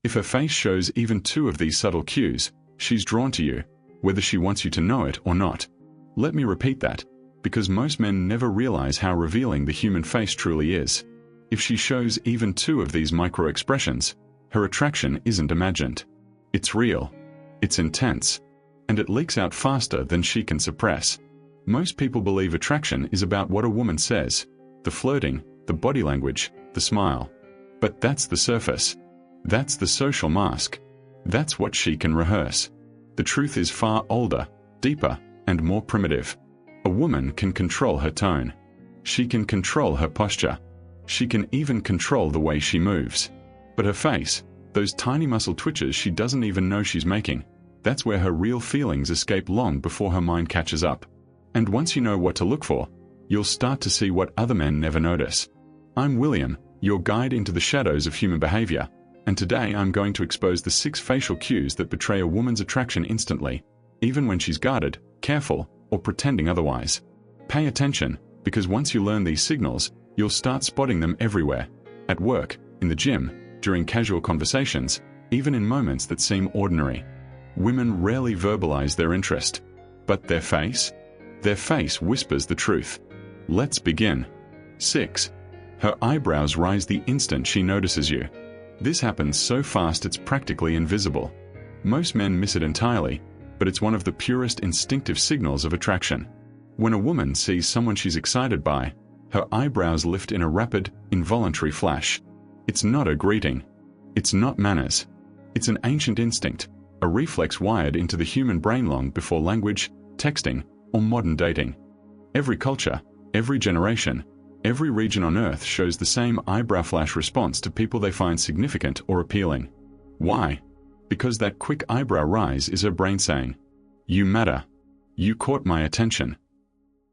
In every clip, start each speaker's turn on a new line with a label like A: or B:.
A: If her face shows even two of these subtle cues, she's drawn to you, whether she wants you to know it or not. Let me repeat that, because most men never realize how revealing the human face truly is. If she shows even two of these micro-expressions, her attraction isn't imagined. It's real. It's intense. And it leaks out faster than she can suppress. Most people believe attraction is about what a woman says, the flirting, the body language, the smile. But that's the surface. That's the social mask. That's what she can rehearse. The truth is far older, deeper, and more primitive. A woman can control her tone. She can control her posture. She can even control the way she moves. But her face, those tiny muscle twitches she doesn't even know she's making, that's where her real feelings escape long before her mind catches up. And once you know what to look for, you'll start to see what other men never notice. I'm William, your guide into the shadows of human behavior, and today I'm going to expose the 6 facial cues that betray a woman's attraction instantly, even when she's guarded, careful, or pretending otherwise. Pay attention, because once you learn these signals, you'll start spotting them everywhere. At work, in the gym, during casual conversations, even in moments that seem ordinary. Women rarely verbalize their interest. But their face? Their face whispers the truth. Let's begin. 6. Her eyebrows rise the instant she notices you. This happens so fast it's practically invisible. Most men miss it entirely, but it's one of the purest instinctive signals of attraction. When a woman sees someone she's excited by, her eyebrows lift in a rapid, involuntary flash. It's not a greeting. It's not manners. It's an ancient instinct, a reflex wired into the human brain long before language, texting, or modern dating. Every culture, every generation, every region on Earth shows the same eyebrow flash response to people they find significant or appealing. Why? Because that quick eyebrow rise is her brain saying, "You matter. You caught my attention."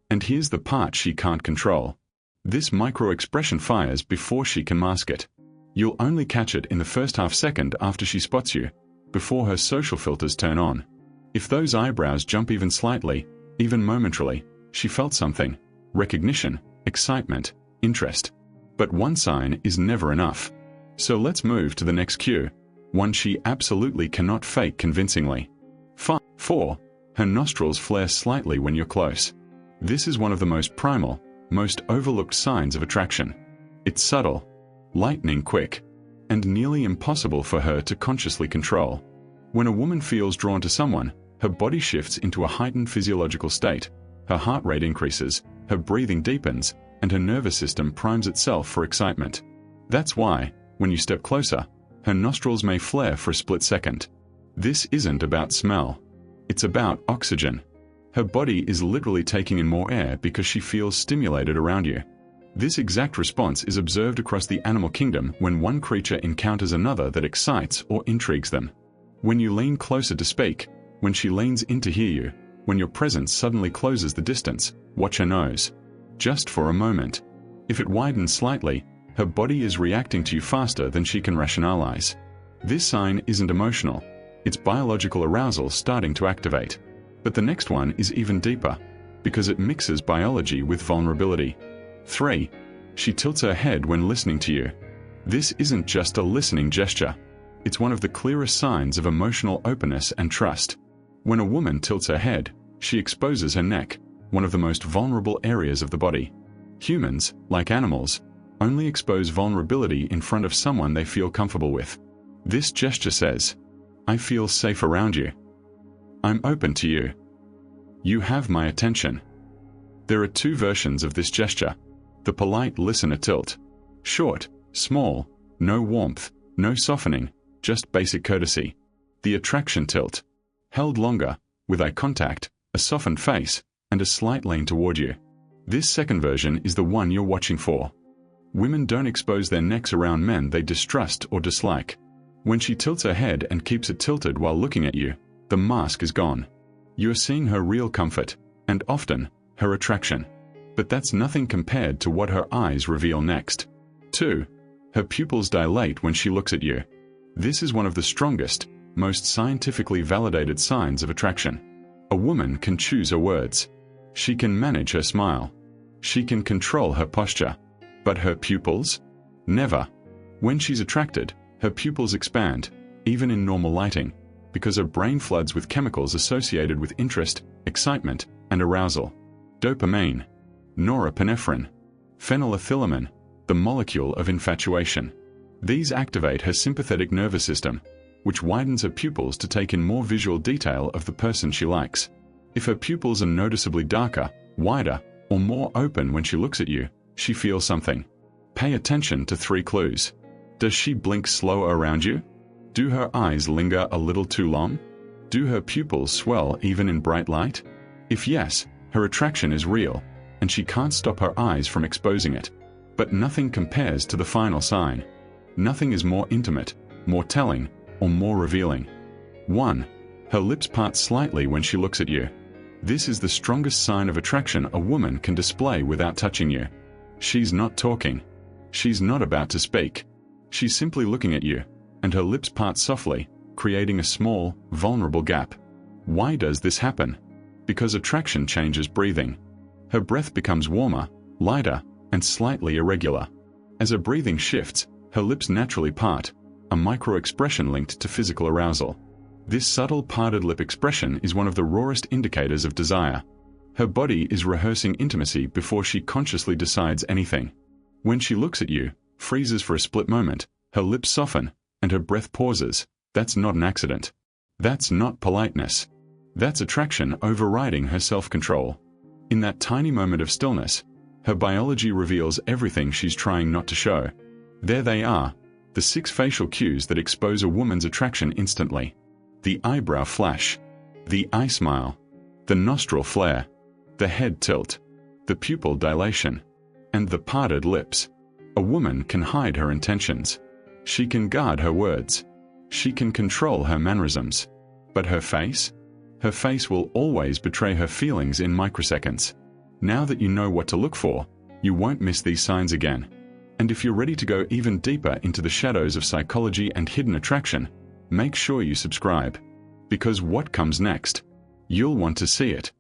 A: And here's the part she can't control. This micro-expression fires before she can mask it. You'll only catch it in the first half second after she spots you, before her social filters turn on. If those eyebrows jump even slightly, even momentarily, she felt something: recognition, excitement, interest. But one sign is never enough. So let's move to the next cue, one she absolutely cannot fake convincingly. 4. Her nostrils flare slightly when you're close. This is one of the most primal, most overlooked signs of attraction. It's subtle, lightning quick, and nearly impossible for her to consciously control. When a woman feels drawn to someone, her body shifts into a heightened physiological state, her heart rate increases, her breathing deepens, and her nervous system primes itself for excitement. That's why, when you step closer, her nostrils may flare for a split second. This isn't about smell. It's about oxygen. Her body is literally taking in more air because she feels stimulated around you. This exact response is observed across the animal kingdom when one creature encounters another that excites or intrigues them. When you lean closer to speak, when she leans in to hear you, when your presence suddenly closes the distance, watch her nose. Just for a moment. If it widens slightly, her body is reacting to you faster than she can rationalize. This sign isn't emotional. It's biological arousal starting to activate. But the next one is even deeper, because it mixes biology with vulnerability. 3. She tilts her head when listening to you. This isn't just a listening gesture. It's one of the clearest signs of emotional openness and trust. When a woman tilts her head, she exposes her neck, one of the most vulnerable areas of the body. Humans, like animals, only expose vulnerability in front of someone they feel comfortable with. This gesture says, "I feel safe around you. I'm open to you. You have my attention." There are 2 versions of this gesture. The polite listener tilt. Short, small, no warmth, no softening, just basic courtesy. The attraction tilt. Held longer, with eye contact, a softened face, and a slight lean toward you. This second version is the one you're watching for. Women don't expose their necks around men they distrust or dislike. When she tilts her head and keeps it tilted while looking at you, the mask is gone. You're seeing her real comfort, and often, her attraction. But that's nothing compared to what her eyes reveal next. 2. Her pupils dilate when she looks at you. This is one of the strongest, most scientifically validated signs of attraction. A woman can choose her words. She can manage her smile. She can control her posture. But her pupils? Never. When she's attracted, her pupils expand, even in normal lighting, because her brain floods with chemicals associated with interest, excitement, and arousal. Dopamine, norepinephrine, phenylethylamine, the molecule of infatuation. These activate her sympathetic nervous system, which widens her pupils to take in more visual detail of the person she likes. If her pupils are noticeably darker, wider, or more open when she looks at you, she feels something. Pay attention to 3 clues. Does she blink slow around you? Do her eyes linger a little too long? Do her pupils swell even in bright light? If yes, her attraction is real, and she can't stop her eyes from exposing it. But nothing compares to the final sign. Nothing is more intimate, more telling, or more revealing. 1. Her lips part slightly when she looks at you. This is the strongest sign of attraction a woman can display without touching you. She's not talking. She's not about to speak. She's simply looking at you, and her lips part softly, creating a small, vulnerable gap. Why does this happen? Because attraction changes breathing. Her breath becomes warmer, lighter, and slightly irregular. As her breathing shifts, her lips naturally part, a micro-expression linked to physical arousal. This subtle parted lip expression is one of the rawest indicators of desire. Her body is rehearsing intimacy before she consciously decides anything. When she looks at you, freezes for a split moment, her lips soften, and her breath pauses, that's not an accident. That's not politeness. That's attraction overriding her self-control. In that tiny moment of stillness, her biology reveals everything she's trying not to show. There they are, the 6 facial cues that expose a woman's attraction instantly. The eyebrow flash, the eye smile, the nostril flare, the head tilt, the pupil dilation, and the parted lips. A woman can hide her intentions. She can guard her words. She can control her mannerisms. But her face? Her face will always betray her feelings in microseconds. Now that you know what to look for, you won't miss these signs again. And if you're ready to go even deeper into the shadows of psychology and hidden attraction, make sure you subscribe. Because what comes next? You'll want to see it.